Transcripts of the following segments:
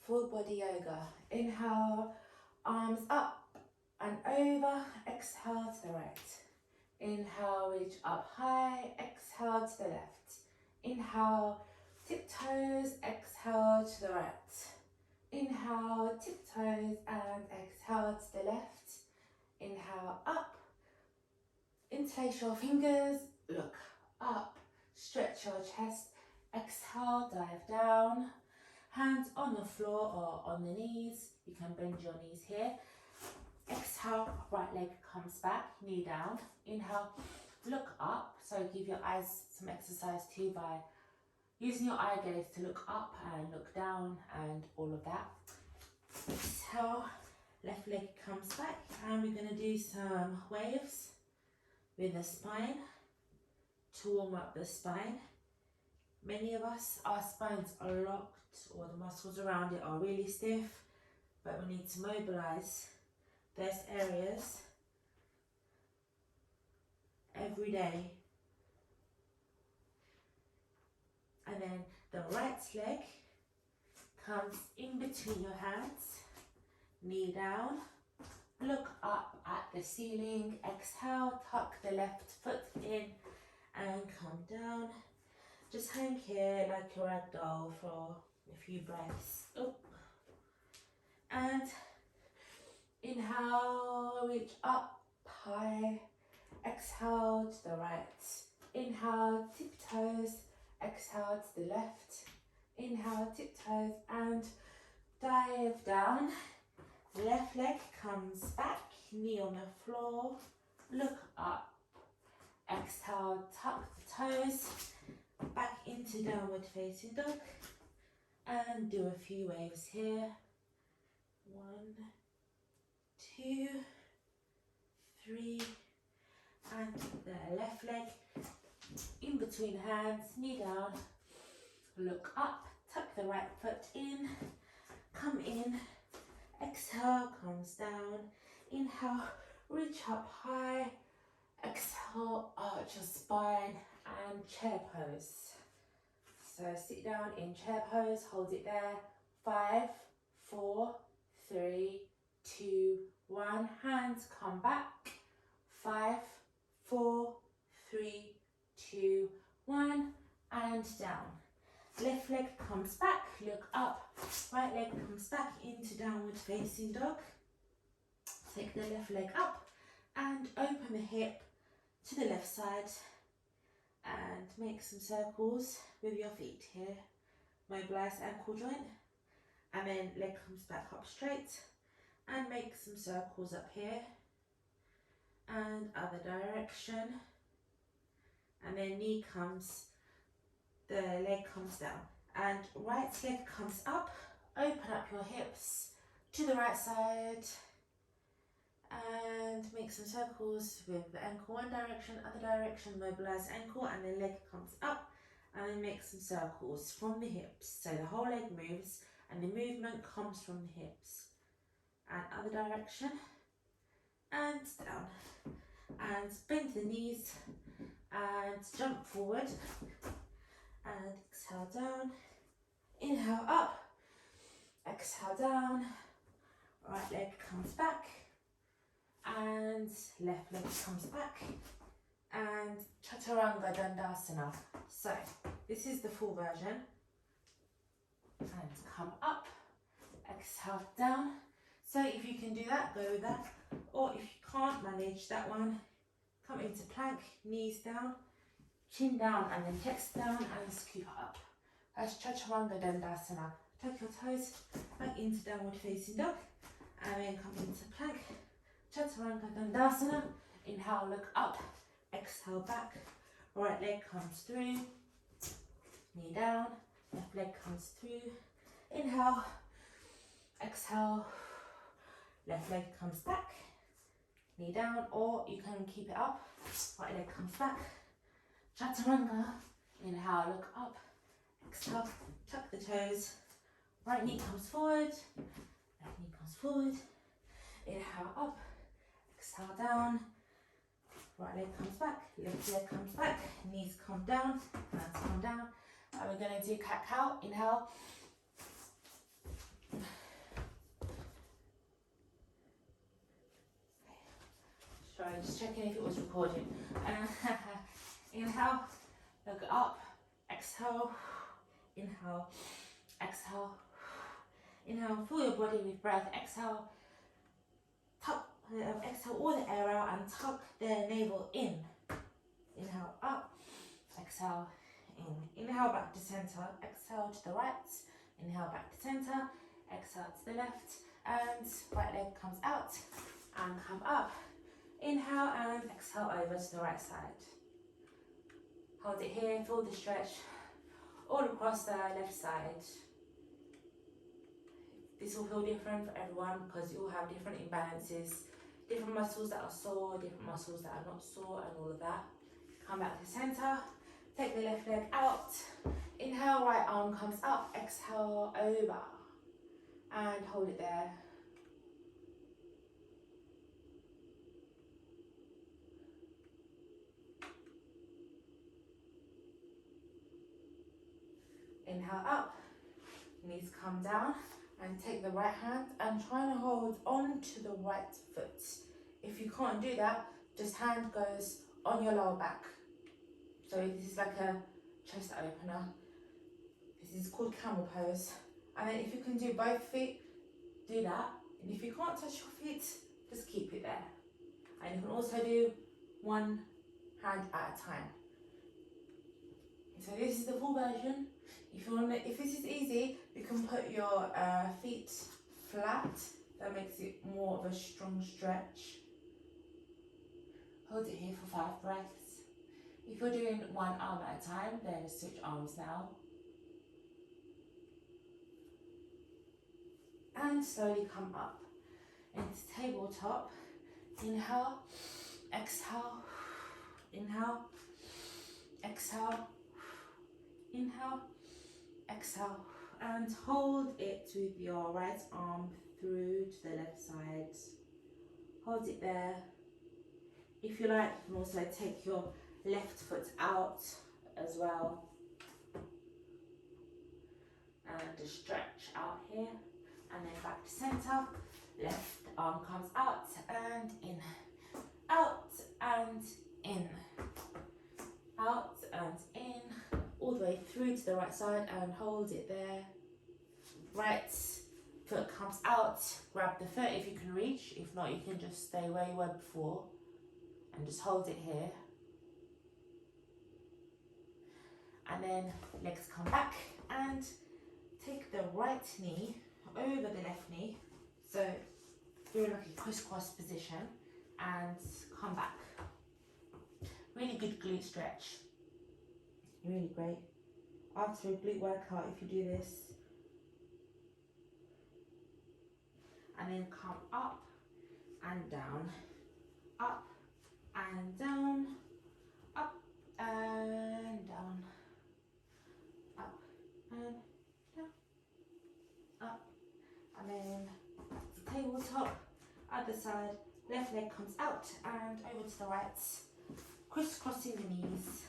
full body yoga. Inhale, arms up and over. Exhale to the right. Inhale, reach up high. Exhale to the left. Inhale, tiptoes. Exhale to the right. Inhale, tiptoes, and exhale to the left. Inhale, up. Interlace your fingers. Look up. Stretch your chest. Exhale, dive down. Hands on the floor or on the knees. You can bend your knees here. Exhale, right leg comes back, knee down. Inhale, look up. So give your eyes some exercise too by using your eye gaze to look up and look down and all of that. Exhale, left leg comes back, and we're going to do some waves with the spine to warm up the spine. Many of us, our spines are locked or the muscles around it are really stiff, but we need to mobilize those areas every day. And then the right leg comes in between your hands, knee down, look up at the ceiling. Exhale, tuck the left foot in and come down. Just hang here like a rag doll for a few breaths. Oh. And inhale, reach up high. Exhale to the right. Inhale, tiptoes. Exhale to the left. Inhale, tiptoes, and dive down. Left leg comes back, knee on the floor. Look up. Exhale, tuck the toes. Back into downward facing dog. And do a few waves here. 1, 2, 3, and the left leg in between hands, knee down, look up, tuck the right foot in, come in, exhale, comes down, inhale, reach up high, exhale, arch your spine, and chair pose. So sit down in chair pose, hold it there, 5, 4, 3, 2, 1, hands come back, 5, 4, 3, 2, 1, and down. Left leg comes back, look up, right leg comes back into downward facing dog. Take the left leg up and open the hip to the left side and make some circles with your feet here. Mobilize ankle joint, and then leg comes back up straight and make some circles up here and other direction, and then knee comes, the leg comes down and right leg comes up. Open up your hips to the right side and make some circles with the ankle one direction, other direction, mobilize ankle, and then leg comes up, and then make some circles from the hips. So the whole leg moves and the movement comes from the hips. And other direction, and down, and bend the knees and jump forward and exhale down, inhale up, exhale down, right leg comes back and left leg comes back, and Chaturanga Dandasana. So this is the full version, and come up, exhale down. So if you can do that, go with that, or if you can't manage that one, come into plank, knees down, chin down, and then chest down, and scoop up. That's Chaturanga Dandasana. Tuck your toes back into downward facing dog, and then come into plank, Chaturanga Dandasana. Inhale, look up, exhale back, right leg comes through, knee down, left leg comes through, inhale, exhale, left leg comes back, knee down, or you can keep it up, right leg comes back, Chaturanga, inhale, look up, exhale, tuck the toes, right knee comes forward, left knee comes forward, inhale up, exhale down, right leg comes back, left leg comes back, knees come down, hands come down, and we're going to do cat-cow. Inhale, just checking if it was recording. Inhale, look up, exhale, inhale, exhale, inhale, fill your body with breath, exhale, exhale all the air out and tuck the navel in. Inhale up, exhale in. Inhale back to center, exhale to the right, inhale back to center, exhale to the left, and right leg comes out and come up. Inhale and exhale over to the right side. Hold it here, feel the stretch all across the left side. This will feel different for everyone because you all have different imbalances, different muscles that are sore, different muscles that are not sore, and all of that. Come back to center, take the left leg out, inhale, right arm comes up, exhale over, and hold it there. Inhale up, knees come down, and take the right hand and try to hold on to the right foot. If you can't do that, just hand goes on your lower back. So this is like a chest opener. This is called camel pose. And then if you can do both feet, do that. And if you can't touch your feet, just keep it there. And you can also do one hand at a time. So this is the full version. If this is easy, you can put your feet flat. That makes it more of a strong stretch. Hold it here for 5 breaths. If you're doing one arm at a time, then switch arms now. And slowly come up into tabletop. Inhale, exhale, inhale, exhale, inhale, exhale, and hold it with your right arm through to the left side. Hold it there. If you like, you can also take your left foot out as well. And just stretch out here, and then back to center. Left arm comes out and in, out and in, out and in, all the way through to the right side, and hold it there. Right foot comes out, grab the foot if you can reach. If not, you can just stay where you were before and just hold it here. And then legs come back and take the right knee over the left knee. So do like a crisscross position and come back. Really good glute stretch. Really great. After a glute workout, if you do this. And then come up and down, up and down, up and down, up and down, up, and then tabletop, other side, left leg comes out and over to the right, crisscrossing the knees,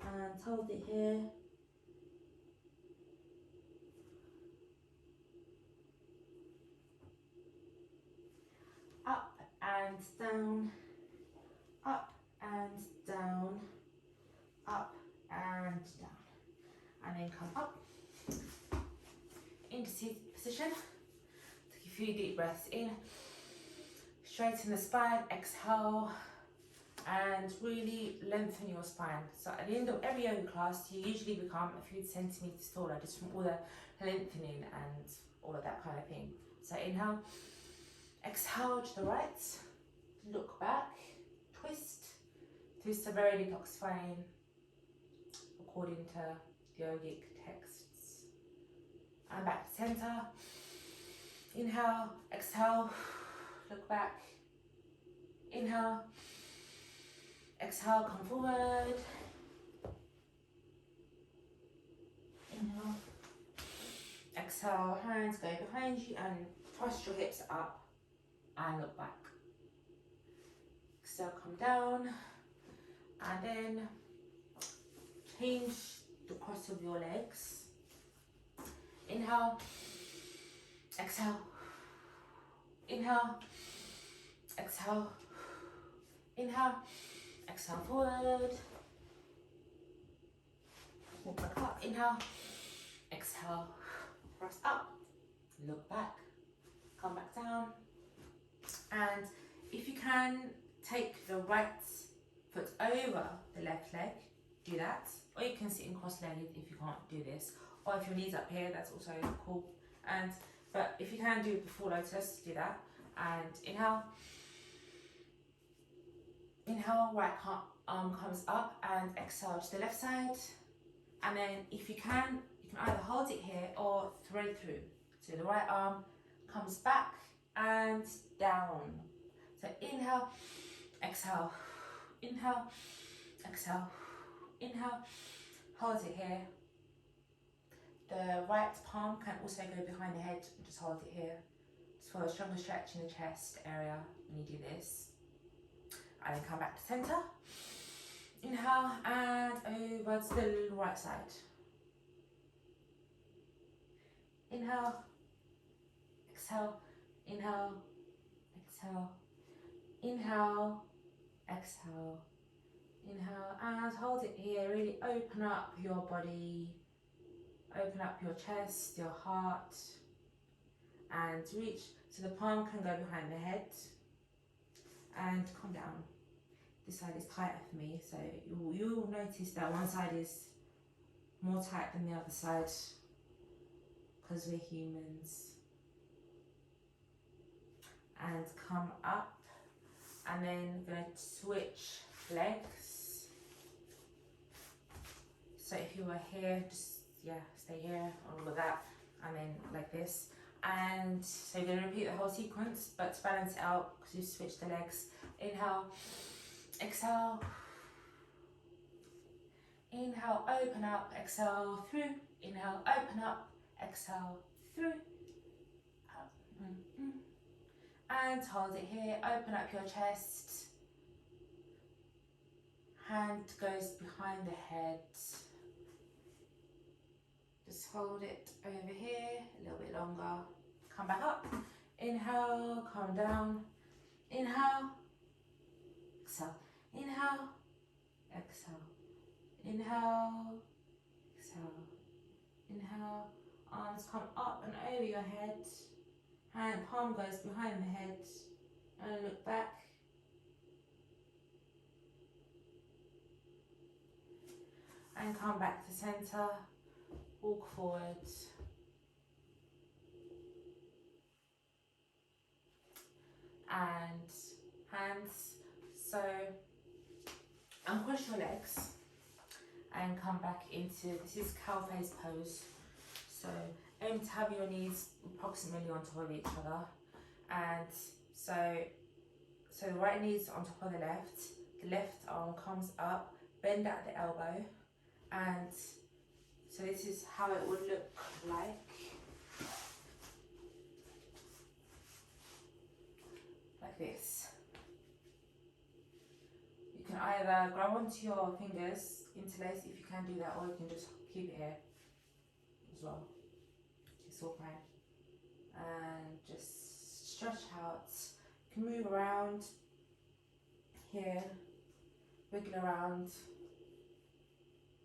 and hold it here. Up and down, up and down, up and down, and then come up into seated position. Take a few deep breaths in, straighten the spine, exhale, and really lengthen your spine. So at the end of every yoga class, you usually become a few centimeters taller just from all the lengthening and all of that kind of thing. So inhale, exhale to the right, look back, twist, twist a very detoxifying according to the yogic texts. And back to center. Inhale, exhale, look back. Inhale, exhale, come forward. Inhale, exhale, hands go behind you and thrust your hips up. And look back. Exhale, come down, and then change the cross of your legs. Inhale, exhale, inhale, exhale, Inhale, exhale forward. Walk back up, inhale, exhale, press up, look back, come back down. And if you can, take the right foot over the left leg, do that. Or you can sit in cross-legged if you can't do this. Or if your knee's up here, that's also cool. But if you can do before lotus, do that. And inhale. Inhale, right arm comes up, and exhale to the left side. And then if you can either hold it here or thread through. So the right arm comes back and down. So inhale, exhale, inhale, exhale, inhale, hold it here. The right palm can also go behind the head and just hold it here. Just for a stronger stretch in the chest area when you do this. And then come back to center. Inhale and over to the right side. Inhale, exhale, inhale, exhale, inhale, exhale, inhale, and hold it here. Really open up your body, open up your chest, your heart, and reach so the palm can go behind the head and come down. This side is tighter for me, so you'll notice that one side is more tight than the other side because we're humans. And come up, and then we're going to switch legs. So if you were here, just stay here, all of that, and then like this. And so you're going to repeat the whole sequence, but to balance it out, because you switch the legs. Inhale, exhale, inhale, open up, exhale, through, inhale, open up, exhale, through, up, and hold it here, open up your chest, hand goes behind the head, just hold it over here, a little bit longer, come back up, inhale, come down, inhale, exhale, inhale, exhale, inhale, exhale, inhale, arms come up and over your head, hand palm goes behind the head, and look back, and come back to center, walk forward, and hands, so uncross your legs and come back into, this is cow face pose, so aim to have your knees approximately on top of each other, and so the right knee's on top of the left arm comes up, bend at the elbow, and so this is how it would look like this. You can either grab onto your fingers, interlace if you can do that, or you can just keep it here as well. It's all fine. And just stretch out. You can move around here, wiggle around,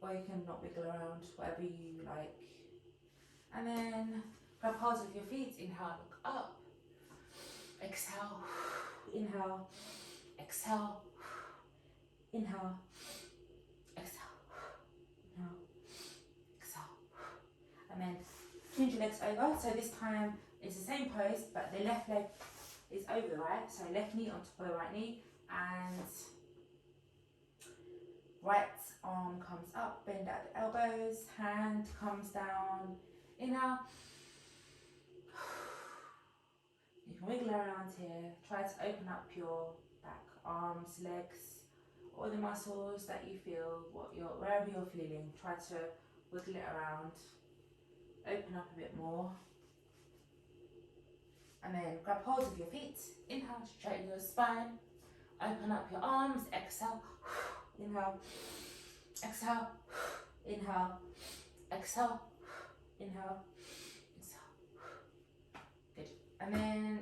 or you can not wiggle around, whatever you like. And then grab hold of your feet, inhale, look up, exhale, inhale, exhale, inhale, exhale, inhale, exhale. And then change your legs over, so this time it's the same pose, but the left leg is over the right, so left knee on top of the right knee, and right arm comes up, bend at the elbows, hand comes down, inhale. You can wiggle around here, try to open up your back, arms, legs, all the muscles that you feel, wherever you're feeling, try to wiggle it around, open up a bit more. And then grab hold of your feet, inhale, straighten your spine, open up your arms, exhale, inhale, exhale, inhale, exhale, inhale, exhale. Good. And then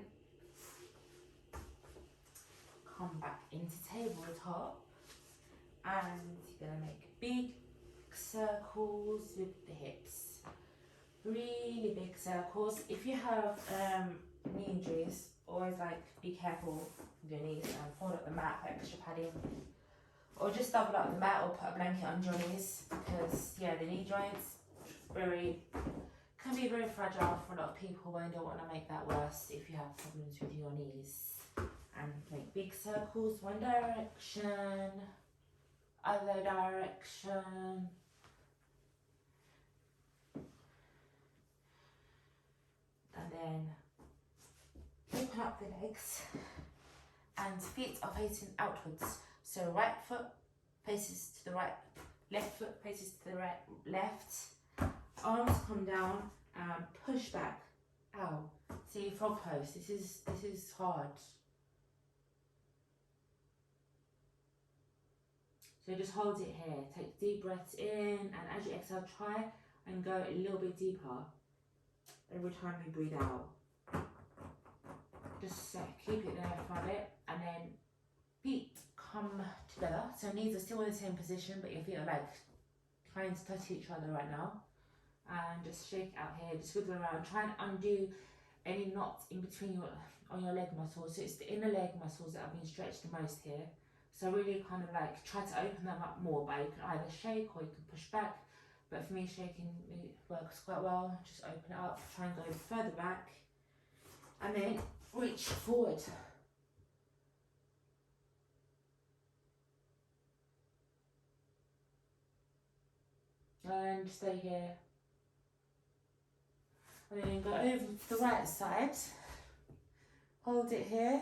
come back into tabletop, and you're going to make big circles with the hips. Really big circles. If you have knee injuries, always like be careful with your knees and fold up the mat for extra padding. Or just double up the mat or put a blanket under your knees, because yeah, the knee joints can be very fragile for a lot of people, and don't want to make that worse if you have problems with your knees. And make big circles, one direction, other direction. And then open up the legs, and feet are facing outwards. So right foot faces to the right, left foot faces to the right, left. Arms come down and push back. Ow. See, frog pose. This is hard. So just hold it here. Take deep breaths in, and as you exhale, try and go a little bit deeper every time you breathe out. Just keep it there for a bit, and then feet come together. So knees are still in the same position, but your feet are like trying to touch each other right now. And just shake out here, just wiggle around. Try and undo any knots in between on your leg muscles. So it's the inner leg muscles that have been stretched the most here. So really kind of like try to open them up more, but you can either shake or you can push back. But for me, shaking works quite well. Just open it up, try and go further back, and then reach forward. And stay here. And then go over to the right side. Hold it here.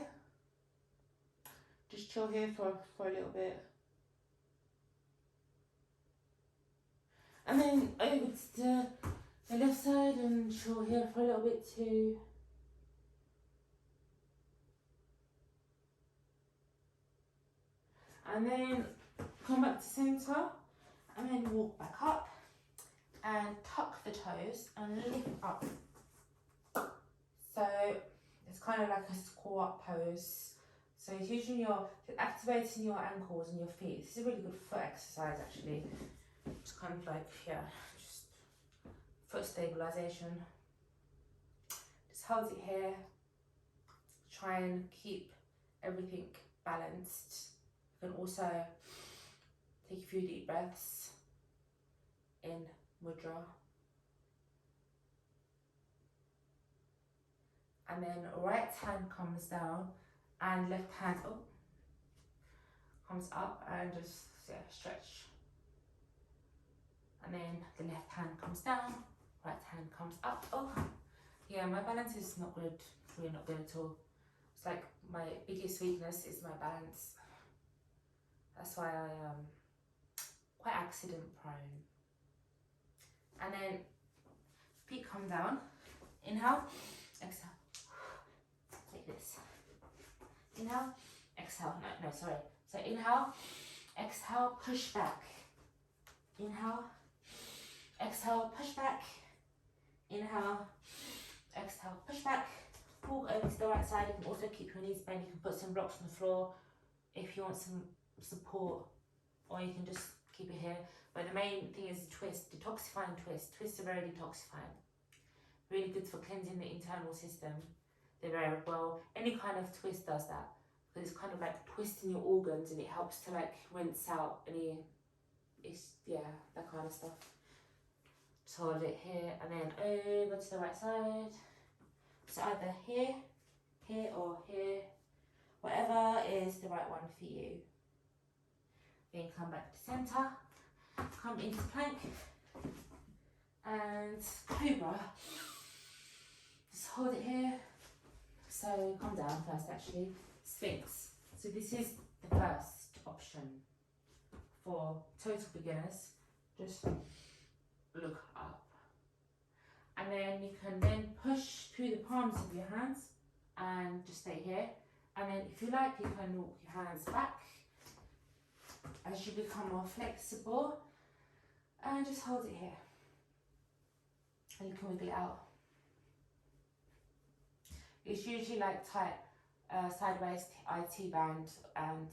Just chill here for a little bit. And then over to the left side and chill here for a little bit too. And then come back to centre, and then walk back up and tuck the toes and lift up. So it's kind of like a squat pose. So it's using activating your ankles and your feet. This is a really good foot exercise actually. It's kind of like, yeah, just foot stabilization. Just hold it here. Try and keep everything balanced. You can also take a few deep breaths in mudra. And then right hand comes down and left hand comes up, and just stretch. And then the left hand comes down, right hand comes up. Oh, yeah, my balance is not good, really not good at all. It's like my biggest weakness is my balance. That's why I am quite accident prone. And then feet come down, inhale, exhale. Like this. Inhale, exhale. No, sorry. So inhale, exhale, push back. Inhale, exhale, push back. Inhale, exhale, push back. Walk over to the right side. You can also keep your knees bent. You can put some blocks on the floor if you want some support, or you can just keep it here. But the main thing is the twist, detoxifying twist. Twists are very detoxifying. Really good for cleansing the internal system. They're very well, any kind of twist does that, because it's kind of like twisting your organs, and it helps to like rinse out any, that kind of stuff. Just hold it here, and then over to the right side. So either here, or here, whatever is the right one for you. Then come back to centre, come into plank, and cobra. Just hold it here. So come down first actually, Sphinx. So this is the first option for total beginners. Just look up. And then you can then push through the palms of your hands and just stay here. And then if you like, you can walk your hands back as you become more flexible, and just hold it here. And you can wiggle it out. It's usually like tight sideways IT band, and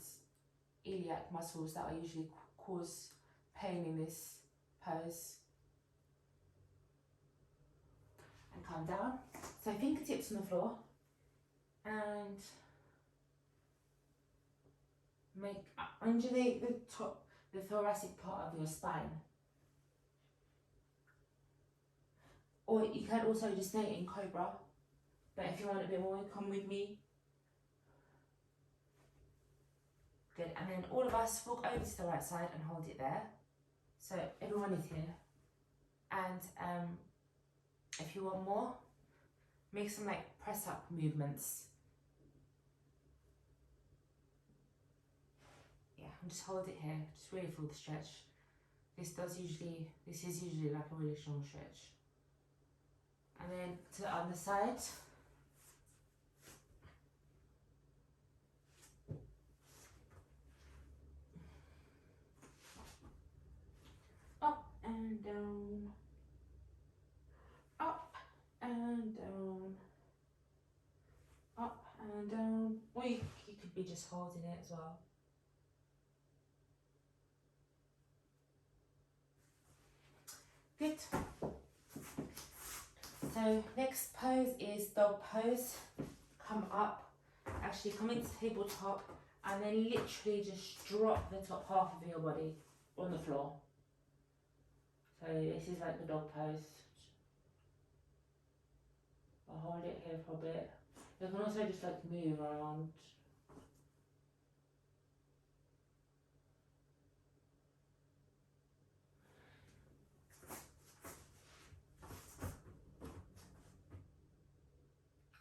iliac muscles that are usually cause pain in this pose. And come down. So fingertips on the floor and make undulate the top, the thoracic part of your spine. Or you can also just stay in cobra, but if you want a bit more, come with me. Good, and then all of us walk over to the right side and hold it there. So everyone is here. And if you want more, make some like press up movements. Yeah, and just hold it here, just really feel the stretch. This is usually like a really strong stretch. And then to the other side. Up and down. Up and down. Up and down. Or you could be just holding it as well. Good. So next pose is dog pose. Come up, actually come into tabletop, and then literally just drop the top half of your body on the floor. So this is like the dog pose. I'll hold it here for a bit. You can also just like move around.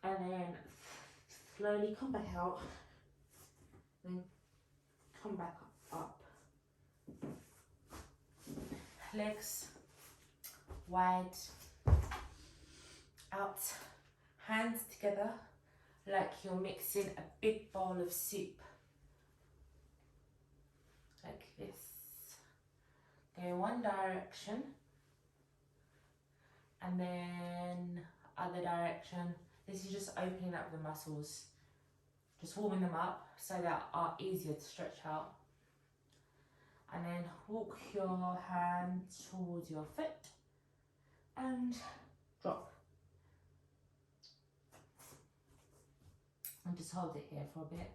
And then slowly come back out, then come back up. Legs wide, out, hands together like you're mixing a big bowl of soup. Like this. Go one direction and then other direction. This is just opening up the muscles, just warming them up so that are easier to stretch out. And then walk your hand towards your foot and drop. And just hold it here for a bit.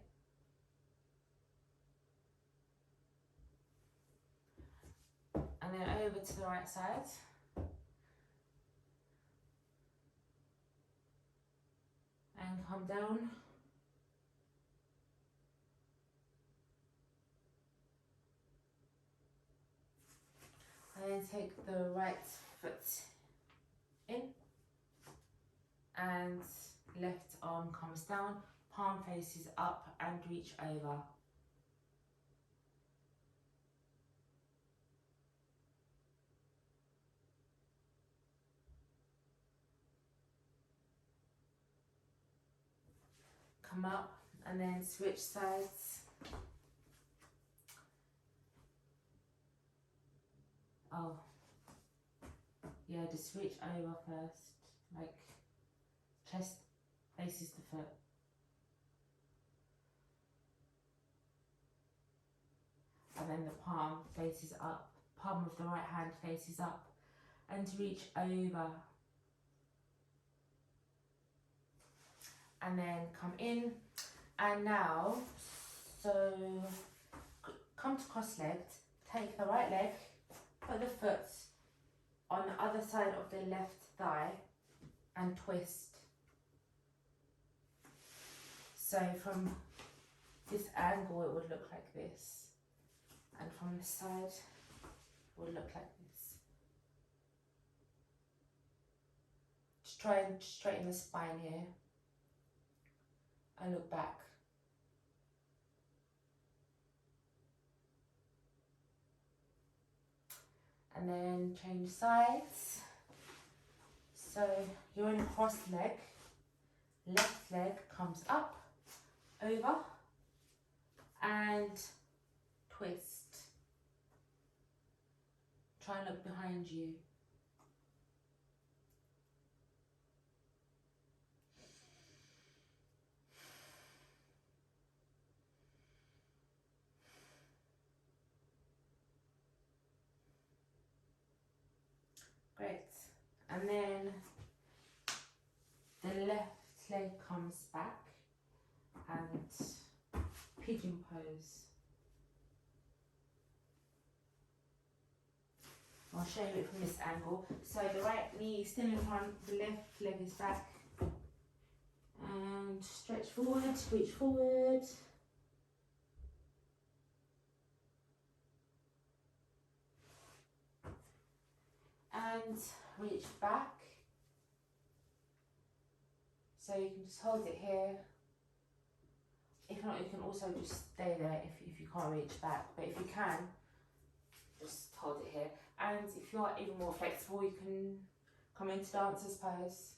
And then over to the right side. And come down. And then take the right foot in. And left arm comes down. Palm faces up and reach over. Come up and then switch sides. Oh, yeah, just switch over first, like chest faces the foot. And then the palm faces up, palm of the right hand faces up, and reach over. And then come in, and now, so come to cross-legged, take the right leg, put the foot on the other side of the left thigh, and twist. So from this angle it would look like this, and from this side it would look like this. Just try and straighten the spine here. And look back. And then change sides. So you're in cross leg. Left leg comes up, over, and twist. Try and look behind you. Great. And then the left leg comes back and pigeon pose. I'll show you it from this angle. So the right knee is still in front, the left leg is back. And stretch forward, reach forward. And reach back. So you can just hold it here. If not, you can also just stay there if you can't reach back. But if you can, just hold it here. And if you're even more flexible, you can come into dancer's pose.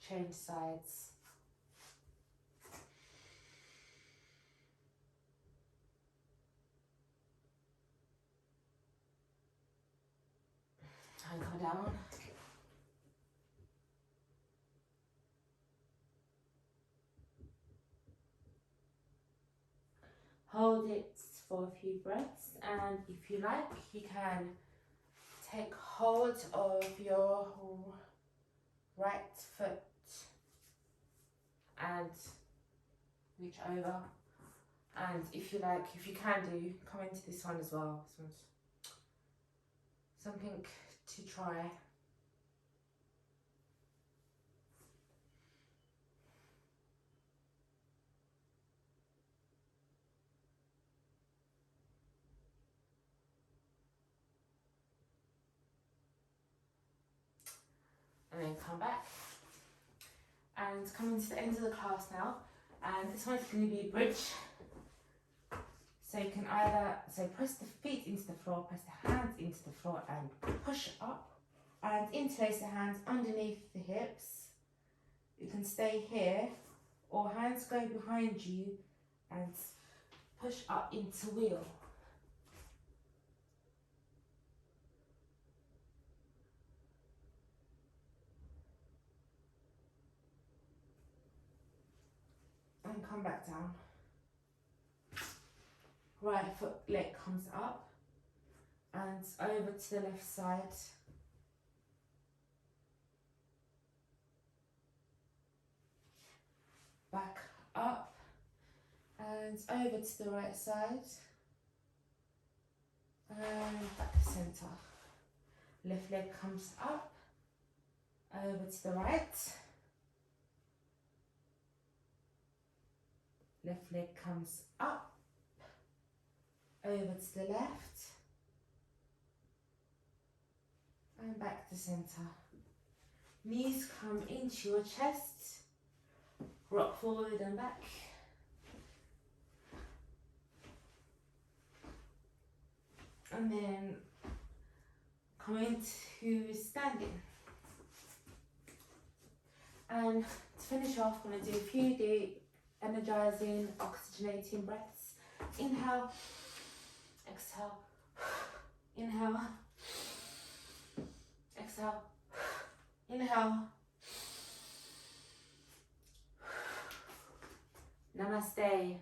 Change sides. And come down. Hold it for a few breaths, and if you like, you can take hold of your right foot and reach over. And if you like, if you can do, come into this one as well. This one's something to try. And then come back and come into the end of the class now. And this one's going to be bridge. So you can either press the feet into the floor, press the hands into the floor and push up and interlace the hands underneath the hips. You can stay here or hands go behind you and push up into wheel. And come back down. Right foot leg comes up and over to the left side. Back up and over to the right side. And back to centre. Left leg comes up, over to the right. Left leg comes up, over to the left. And back to centre. Knees come into your chest. Rock forward and back. And then come into standing. And to finish off, I'm going to do a few deep, energizing, oxygenating breaths. Inhale, exhale, inhale, exhale, inhale. Namaste.